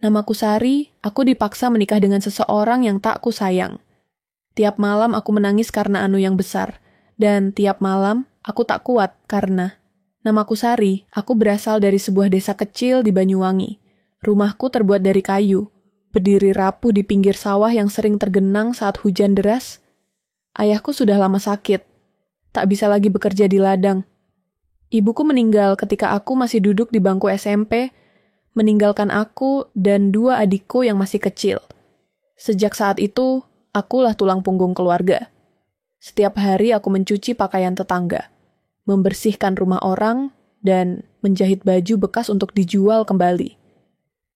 Namaku Sari, aku dipaksa menikah dengan seseorang yang tak ku sayang. Tiap malam aku menangis karena anu yang besar, dan tiap malam aku tak kuat karena namaku Sari, aku berasal dari sebuah desa kecil di Banyuwangi. Rumahku terbuat dari kayu, berdiri rapuh di pinggir sawah yang sering tergenang saat hujan deras. Ayahku sudah lama sakit, tak bisa lagi bekerja di ladang. Ibuku meninggal ketika aku masih duduk di bangku SMP, meninggalkan aku dan 2 adikku yang masih kecil. Sejak saat itu, akulah tulang punggung keluarga. Setiap hari aku mencuci pakaian tetangga, membersihkan rumah orang, dan menjahit baju bekas untuk dijual kembali.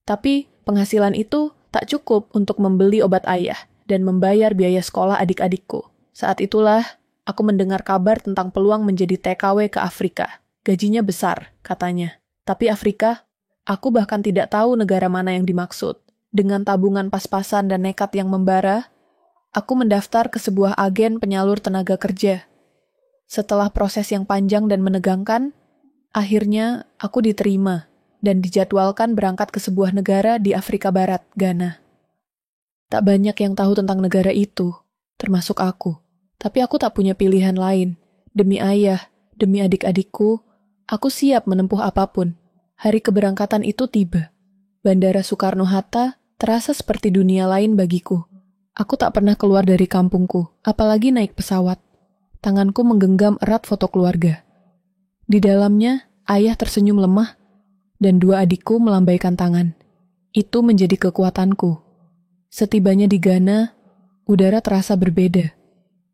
Tapi penghasilan itu tak cukup untuk membeli obat ayah dan membayar biaya sekolah adik-adikku. Saat itulah aku mendengar kabar tentang peluang menjadi TKW ke Afrika. Gajinya besar, katanya. Tapi Afrika, aku bahkan tidak tahu negara mana yang dimaksud. Dengan tabungan pas-pasan dan nekat yang membara, aku mendaftar ke sebuah agen penyalur tenaga kerja. Setelah proses yang panjang dan menegangkan, akhirnya aku diterima dan dijadwalkan berangkat ke sebuah negara di Afrika Barat, Ghana. Tak banyak yang tahu tentang negara itu, termasuk aku. Tapi aku tak punya pilihan lain. Demi ayah, demi adik-adikku, aku siap menempuh apapun. Hari keberangkatan itu tiba. Bandara Soekarno-Hatta terasa seperti dunia lain bagiku. Aku tak pernah keluar dari kampungku, apalagi naik pesawat. Tanganku menggenggam erat foto keluarga. Di dalamnya, ayah tersenyum lemah, dan 2 adikku melambaikan tangan. Itu menjadi kekuatanku. Setibanya di Ghana, udara terasa berbeda.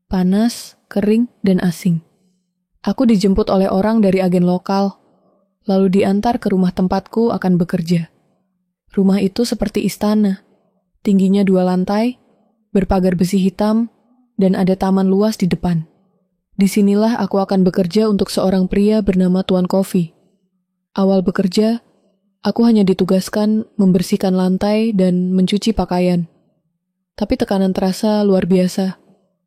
Panas, kering, dan asing. Aku dijemput oleh orang dari agen lokal, lalu diantar ke rumah tempatku akan bekerja. Rumah itu seperti istana, tingginya 2 lantai, berpagar besi hitam, dan ada taman luas di depan. Disinilah aku akan bekerja untuk seorang pria bernama Tuan Kofi. Awal bekerja, aku hanya ditugaskan membersihkan lantai dan mencuci pakaian. Tapi tekanan terasa luar biasa.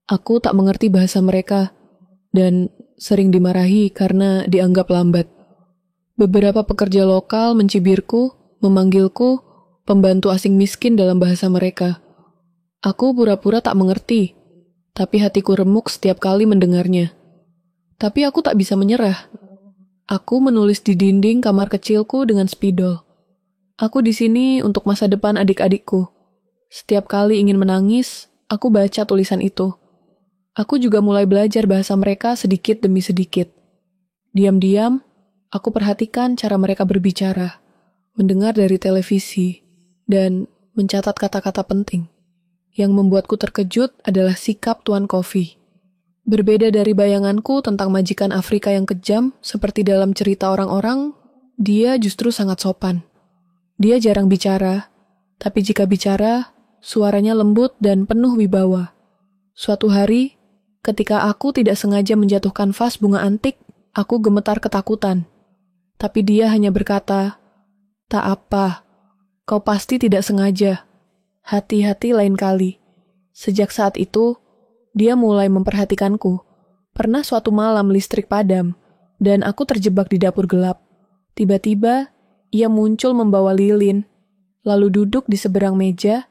Aku tak mengerti bahasa mereka, dan sering dimarahi karena dianggap lambat. Beberapa pekerja lokal mencibirku, memanggilku, pembantu asing miskin dalam bahasa mereka. Aku pura-pura tak mengerti, tapi hatiku remuk setiap kali mendengarnya. Tapi aku tak bisa menyerah. Aku menulis di dinding kamar kecilku dengan spidol. Aku di sini untuk masa depan adik-adikku. Setiap kali ingin menangis, aku baca tulisan itu. Aku juga mulai belajar bahasa mereka sedikit demi sedikit. Diam-diam, aku perhatikan cara mereka berbicara, mendengar dari televisi, dan mencatat kata-kata penting. Yang membuatku terkejut adalah sikap Tuan Kofi. Berbeda dari bayanganku tentang majikan Afrika yang kejam, seperti dalam cerita orang-orang, dia justru sangat sopan. Dia jarang bicara, tapi jika bicara, suaranya lembut dan penuh wibawa. Suatu hari, ketika aku tidak sengaja menjatuhkan vas bunga antik, aku gemetar ketakutan. Tapi dia hanya berkata, "Tak apa, kau pasti tidak sengaja. Hati-hati lain kali." Sejak saat itu, dia mulai memperhatikanku. Pernah suatu malam listrik padam, dan aku terjebak di dapur gelap. Tiba-tiba, ia muncul membawa lilin, lalu duduk di seberang meja,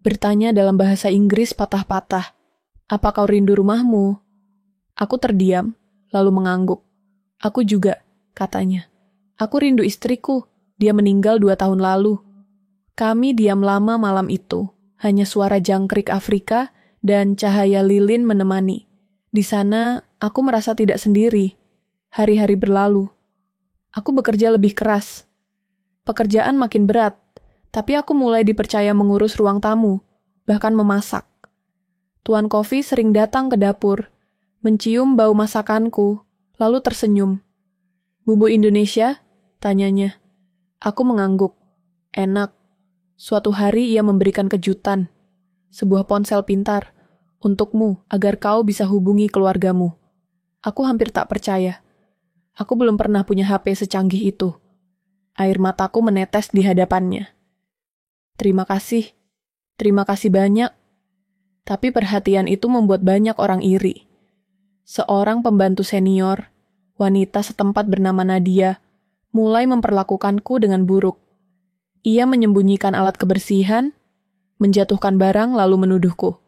bertanya dalam bahasa Inggris patah-patah, "Apa kau rindu rumahmu?" Aku terdiam, lalu mengangguk. "Aku juga," katanya. "Aku rindu istriku, dia meninggal 2 tahun lalu." Kami diam lama malam itu, hanya suara jangkrik Afrika dan cahaya lilin menemani. Di sana, aku merasa tidak sendiri. Hari-hari berlalu. Aku bekerja lebih keras. Pekerjaan makin berat, tapi aku mulai dipercaya mengurus ruang tamu, bahkan memasak. Tuan Kofi sering datang ke dapur, mencium bau masakanku, lalu tersenyum. "Bumbu Indonesia?" tanyanya. Aku mengangguk. "Enak." Suatu hari ia memberikan kejutan, sebuah ponsel pintar, untukmu agar kau bisa hubungi keluargamu. Aku hampir tak percaya. Aku belum pernah punya HP secanggih itu. Air mataku menetes di hadapannya. Terima kasih banyak. Tapi perhatian itu membuat banyak orang iri. Seorang pembantu senior, wanita setempat bernama Nadia, mulai memperlakukanku dengan buruk. Ia menyembunyikan alat kebersihan, menjatuhkan barang lalu menuduhku.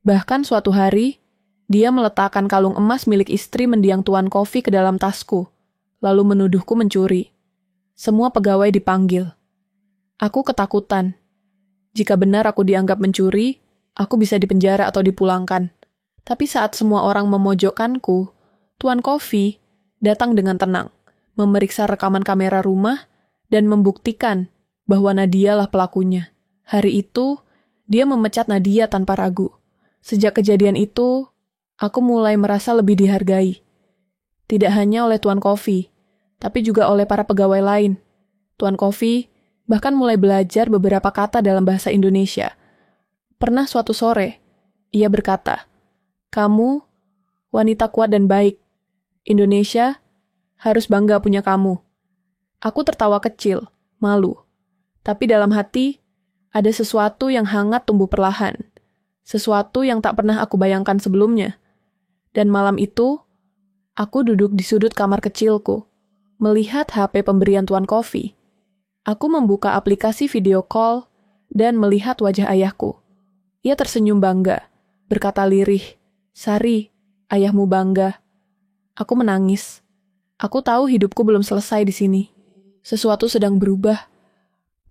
Bahkan suatu hari, dia meletakkan kalung emas milik istri mendiang Tuan Kofi ke dalam tasku, lalu menuduhku mencuri. Semua pegawai dipanggil. Aku ketakutan. Jika benar aku dianggap mencuri, aku bisa dipenjara atau dipulangkan. Tapi saat semua orang memojokkanku, Tuan Kofi datang dengan tenang, memeriksa rekaman kamera rumah, dan membuktikan bahwa Nadia lah pelakunya. Hari itu, dia memecat Nadia tanpa ragu. Sejak kejadian itu, aku mulai merasa lebih dihargai. Tidak hanya oleh Tuan Kofi, tapi juga oleh para pegawai lain. Tuan Kofi bahkan mulai belajar beberapa kata dalam bahasa Indonesia. Pernah suatu sore, ia berkata, "Kamu, wanita kuat dan baik. Indonesia harus bangga punya kamu." Aku tertawa kecil, malu. Tapi dalam hati, ada sesuatu yang hangat tumbuh perlahan. Sesuatu yang tak pernah aku bayangkan sebelumnya. Dan malam itu, aku duduk di sudut kamar kecilku, melihat HP pemberian Tuan Kofi. Aku membuka aplikasi video call dan melihat wajah ayahku. Ia tersenyum bangga, berkata lirih, "Sari, ayahmu bangga." Aku menangis. Aku tahu hidupku belum selesai di sini. Sesuatu sedang berubah.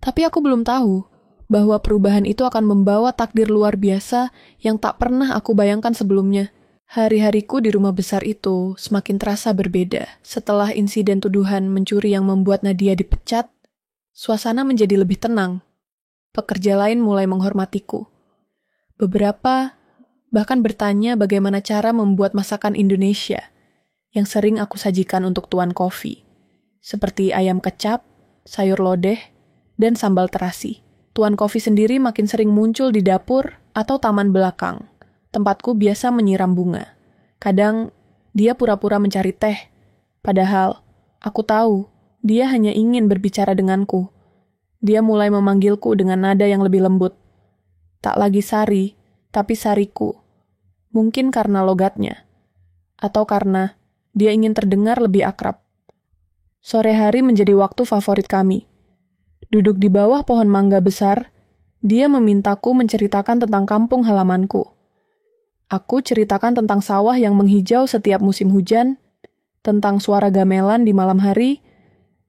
Tapi aku belum tahu bahwa perubahan itu akan membawa takdir luar biasa yang tak pernah aku bayangkan sebelumnya. Hari-hariku di rumah besar itu semakin terasa berbeda. Setelah insiden tuduhan mencuri yang membuat Nadia dipecat, suasana menjadi lebih tenang. Pekerja lain mulai menghormatiku. Beberapa bahkan bertanya bagaimana cara membuat masakan Indonesia yang sering aku sajikan untuk Tuan Kofi, seperti ayam kecap, sayur lodeh, dan sambal terasi. Tuan Kofi sendiri makin sering muncul di dapur atau taman belakang. Tempatku biasa menyiram bunga. Kadang dia pura-pura mencari teh, padahal aku tahu dia hanya ingin berbicara denganku. Dia mulai memanggilku dengan nada yang lebih lembut. Tak lagi Sari, tapi Sariku. Mungkin karena logatnya, atau karena dia ingin terdengar lebih akrab. Sore hari menjadi waktu favorit kami. Duduk di bawah pohon mangga besar, dia memintaku menceritakan tentang kampung halamanku. Aku ceritakan tentang sawah yang menghijau setiap musim hujan, tentang suara gamelan di malam hari,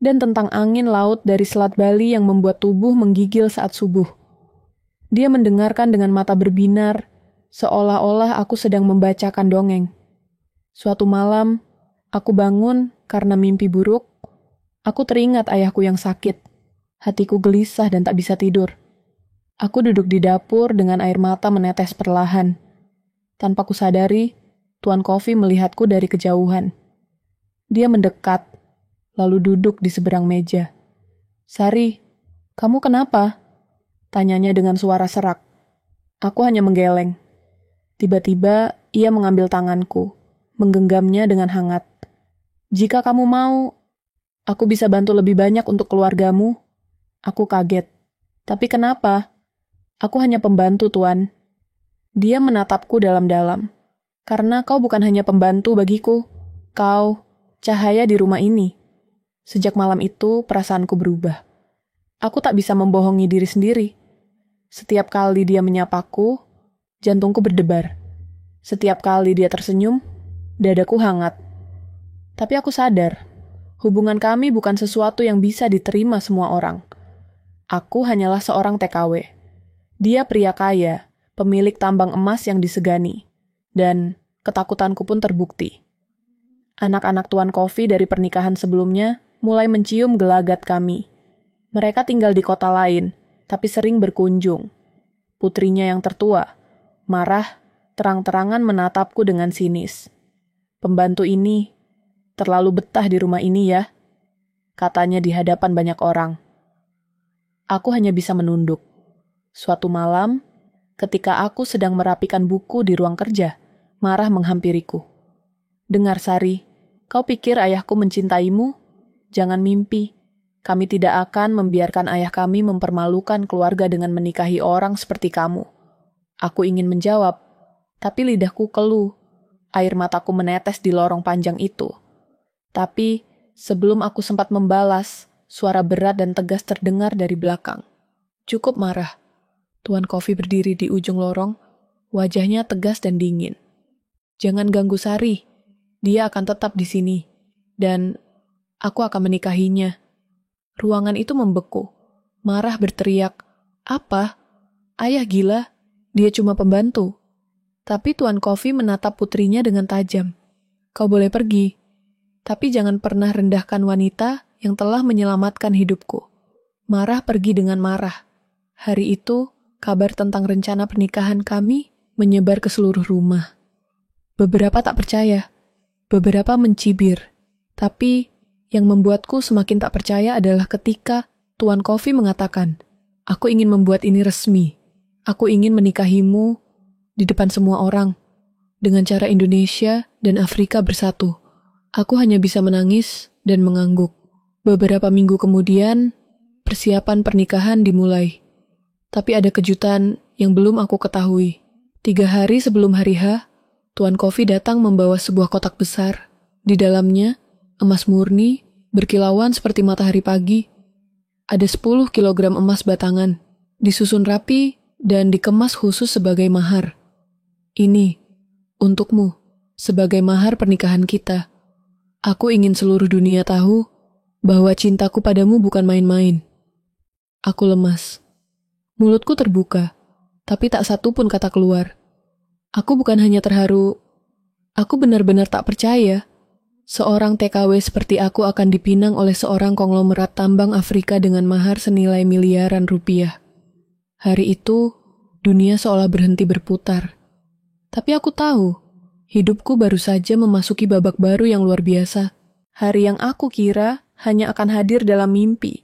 dan tentang angin laut dari Selat Bali yang membuat tubuh menggigil saat subuh. Dia mendengarkan dengan mata berbinar, seolah-olah aku sedang membacakan dongeng. Suatu malam, aku bangun karena mimpi buruk. Aku teringat ayahku yang sakit. Hatiku gelisah dan tak bisa tidur. Aku duduk di dapur dengan air mata menetes perlahan. Tanpa kusadari, Tuan Kofi melihatku dari kejauhan. Dia mendekat, lalu duduk di seberang meja. "Sari, kamu kenapa?" tanyanya dengan suara serak. Aku hanya menggeleng. Tiba-tiba, ia mengambil tanganku, menggenggamnya dengan hangat. "Jika kamu mau, aku bisa bantu lebih banyak untuk keluargamu." Aku kaget. "Tapi kenapa?" "Aku hanya pembantu, Tuan." Dia menatapku dalam-dalam. "Karena kau bukan hanya pembantu bagiku. Kau cahaya di rumah ini." Sejak malam itu, perasaanku berubah. Aku tak bisa membohongi diri sendiri. Setiap kali dia menyapaku, jantungku berdebar. Setiap kali dia tersenyum, dadaku hangat. Tapi aku sadar, hubungan kami bukan sesuatu yang bisa diterima semua orang. Aku hanyalah seorang TKW. Dia pria kaya, pemilik tambang emas yang disegani. Dan ketakutanku pun terbukti. Anak-anak Tuan Kofi dari pernikahan sebelumnya mulai mencium gelagat kami. Mereka tinggal di kota lain, tapi sering berkunjung. Putrinya yang tertua, marah, terang-terangan menatapku dengan sinis. "Pembantu ini terlalu betah di rumah ini ya," katanya di hadapan banyak orang. Aku hanya bisa menunduk. Suatu malam, ketika aku sedang merapikan buku di ruang kerja, marah menghampiriku. "Dengar Sari, kau pikir ayahku mencintaimu? Jangan mimpi. Kami tidak akan membiarkan ayah kami mempermalukan keluarga dengan menikahi orang seperti kamu." Aku ingin menjawab, tapi lidahku keluh. Air mataku menetes di lorong panjang itu. Tapi sebelum aku sempat membalas, suara berat dan tegas terdengar dari belakang. Cukup marah. Tuan Coffee berdiri di ujung lorong, wajahnya tegas dan dingin. Jangan ganggu Sari, dia akan tetap di sini. Dan aku akan menikahinya. Ruangan itu membeku. Marah berteriak, "Apa? Ayah gila? Dia cuma pembantu." Tapi Tuan Coffee menatap putrinya dengan tajam. "Kau boleh pergi, tapi jangan pernah rendahkan wanita yang telah menyelamatkan hidupku." Marah pergi dengan marah. Hari itu, kabar tentang rencana pernikahan kami menyebar ke seluruh rumah. Beberapa tak percaya, beberapa mencibir. Tapi yang membuatku semakin tak percaya adalah ketika Tuan Coffee mengatakan, "Aku ingin membuat ini resmi. Aku ingin menikahimu di depan semua orang, dengan cara Indonesia dan Afrika bersatu." Aku hanya bisa menangis dan mengangguk. Beberapa minggu kemudian, persiapan pernikahan dimulai. Tapi ada kejutan yang belum aku ketahui. 3 hari sebelum hari H, Tuan Coffee datang membawa sebuah kotak besar. Di dalamnya, emas murni, berkilauan seperti matahari pagi. Ada 10 kilogram emas batangan, disusun rapi dan dikemas khusus sebagai mahar. Ini, untukmu, sebagai mahar pernikahan kita. Aku ingin seluruh dunia tahu bahwa cintaku padamu bukan main-main. Aku lemas. Mulutku terbuka, tapi tak satu pun kata keluar. Aku bukan hanya terharu, aku benar-benar tak percaya. Seorang TKW seperti aku akan dipinang oleh seorang konglomerat tambang Afrika dengan mahar senilai miliaran rupiah. Hari itu, dunia seolah berhenti berputar. Tapi aku tahu, hidupku baru saja memasuki babak baru yang luar biasa. Hari yang aku kira hanya akan hadir dalam mimpi.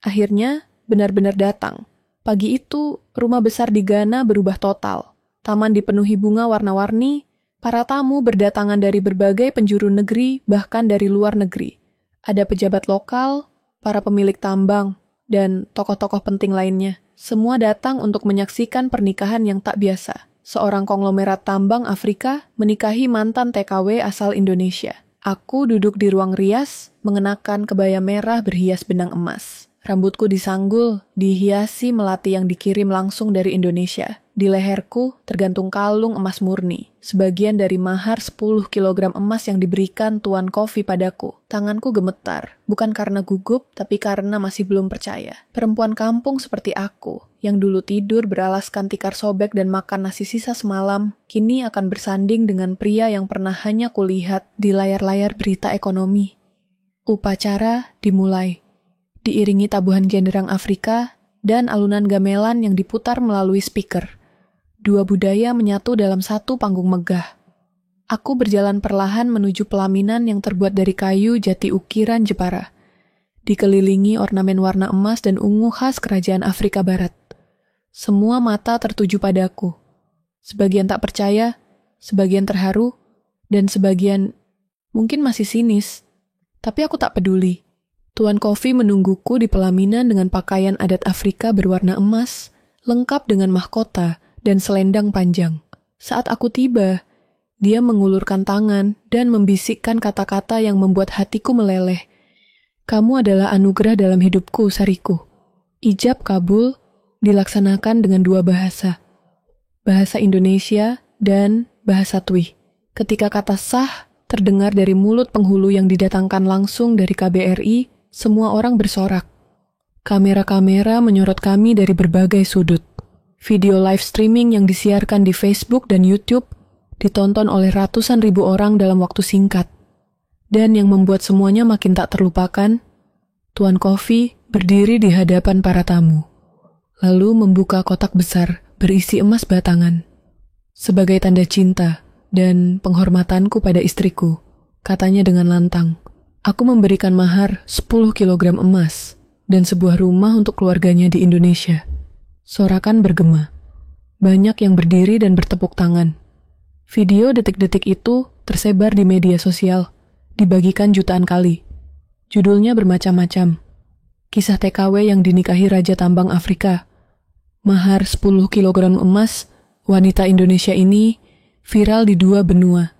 Akhirnya, benar-benar datang. Pagi itu, rumah besar di Ghana berubah total. Taman dipenuhi bunga warna-warni. Para tamu berdatangan dari berbagai penjuru negeri, bahkan dari luar negeri. Ada pejabat lokal, para pemilik tambang, dan tokoh-tokoh penting lainnya. Semua datang untuk menyaksikan pernikahan yang tak biasa. Seorang konglomerat tambang Afrika menikahi mantan TKW asal Indonesia. Aku duduk di ruang rias, mengenakan kebaya merah berhias benang emas. Rambutku disanggul, dihiasi melati yang dikirim langsung dari Indonesia. Di leherku tergantung kalung emas murni, sebagian dari mahar 10 kilogram emas yang diberikan Tuan Coffee padaku. Tanganku gemetar, bukan karena gugup, tapi karena masih belum percaya. Perempuan kampung seperti aku, yang dulu tidur beralaskan tikar sobek dan makan nasi sisa semalam, kini akan bersanding dengan pria yang pernah hanya kulihat di layar-layar berita ekonomi. Upacara dimulai. Diiringi tabuhan genderang Afrika dan alunan gamelan yang diputar melalui speaker. 2 budaya menyatu dalam satu panggung megah. Aku berjalan perlahan menuju pelaminan yang terbuat dari kayu jati ukiran Jepara. Dikelilingi ornamen warna emas dan ungu khas kerajaan Afrika Barat. Semua mata tertuju padaku. Sebagian tak percaya, sebagian terharu, dan sebagian mungkin masih sinis. Tapi aku tak peduli. Tuan Coffee menungguku di pelaminan dengan pakaian adat Afrika berwarna emas, lengkap dengan mahkota dan selendang panjang. Saat aku tiba, dia mengulurkan tangan dan membisikkan kata-kata yang membuat hatiku meleleh. "Kamu adalah anugerah dalam hidupku, Sariku." Ijab kabul dilaksanakan dengan 2 bahasa. Bahasa Indonesia dan bahasa Twi. Ketika kata sah terdengar dari mulut penghulu yang didatangkan langsung dari KBRI, semua orang bersorak. Kamera-kamera menyorot kami dari berbagai sudut. Video live streaming yang disiarkan di Facebook dan YouTube ditonton oleh ratusan ribu orang dalam waktu singkat. Dan yang membuat semuanya makin tak terlupakan, Tuan Coffee berdiri di hadapan para tamu, lalu membuka kotak besar berisi emas batangan. Sebagai tanda cinta dan penghormatanku pada istriku, katanya dengan lantang, "Aku memberikan mahar 10 kilogram emas dan sebuah rumah untuk keluarganya di Indonesia." Sorakan bergema. Banyak yang berdiri dan bertepuk tangan. Video detik-detik itu tersebar di media sosial, dibagikan jutaan kali. Judulnya bermacam-macam. Kisah TKW yang dinikahi Raja Tambang Afrika. Mahar 10 kilogram emas, wanita Indonesia ini viral di 2 benua.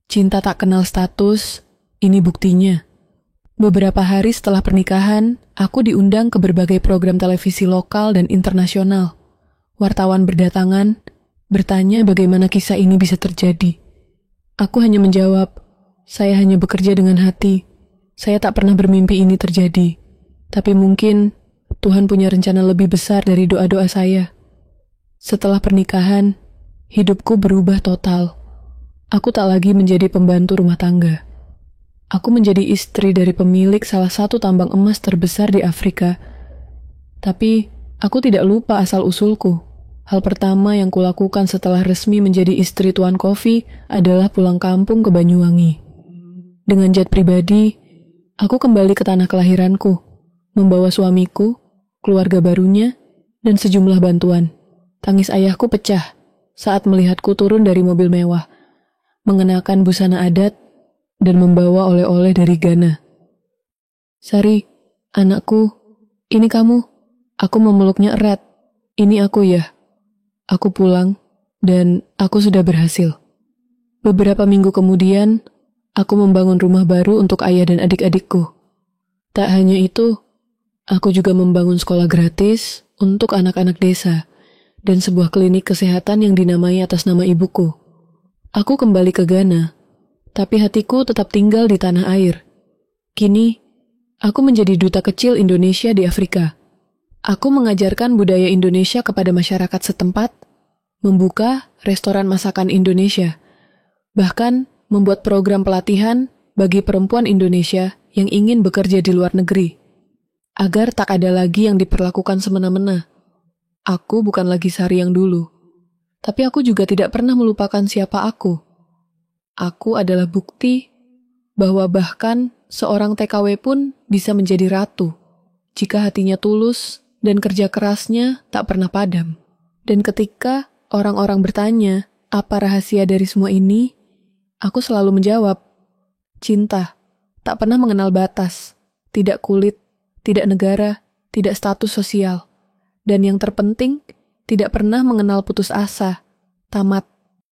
Cinta tak kenal status, ini buktinya. Beberapa hari setelah pernikahan, aku diundang ke berbagai program televisi lokal dan internasional. Wartawan berdatangan, bertanya bagaimana kisah ini bisa terjadi. Aku hanya menjawab, saya hanya bekerja dengan hati. Saya tak pernah bermimpi ini terjadi. Tapi mungkin Tuhan punya rencana lebih besar dari doa-doa saya. Setelah pernikahan, hidupku berubah total. Aku tak lagi menjadi pembantu rumah tangga. Aku menjadi istri dari pemilik salah satu tambang emas terbesar di Afrika. Tapi, aku tidak lupa asal-usulku. Hal pertama yang kulakukan setelah resmi menjadi istri Tuan Kofi adalah pulang kampung ke Banyuwangi. Dengan jet pribadi, aku kembali ke tanah kelahiranku, membawa suamiku, keluarga barunya, dan sejumlah bantuan. Tangis ayahku pecah saat melihatku turun dari mobil mewah, mengenakan busana adat, dan membawa oleh-oleh dari Ghana. Sari, anakku, ini kamu. Aku memeluknya erat. Ini aku ya. Aku pulang, dan aku sudah berhasil. Beberapa minggu kemudian, aku membangun rumah baru untuk ayah dan adik-adikku. Tak hanya itu, aku juga membangun sekolah gratis untuk anak-anak desa, dan sebuah klinik kesehatan yang dinamai atas nama ibuku. Aku kembali ke Ghana, tapi hatiku tetap tinggal di tanah air. Kini, aku menjadi duta kecil Indonesia di Afrika. Aku mengajarkan budaya Indonesia kepada masyarakat setempat, membuka restoran masakan Indonesia, bahkan membuat program pelatihan bagi perempuan Indonesia yang ingin bekerja di luar negeri, agar tak ada lagi yang diperlakukan semena-mena. Aku bukan lagi Sari yang dulu, tapi aku juga tidak pernah melupakan siapa aku. Aku adalah bukti bahwa bahkan seorang TKW pun bisa menjadi ratu jika hatinya tulus dan kerja kerasnya tak pernah padam. Dan ketika orang-orang bertanya apa rahasia dari semua ini, aku selalu menjawab, cinta tak pernah mengenal batas, tidak kulit, tidak negara, tidak status sosial, dan yang terpenting tidak pernah mengenal putus asa, tamat.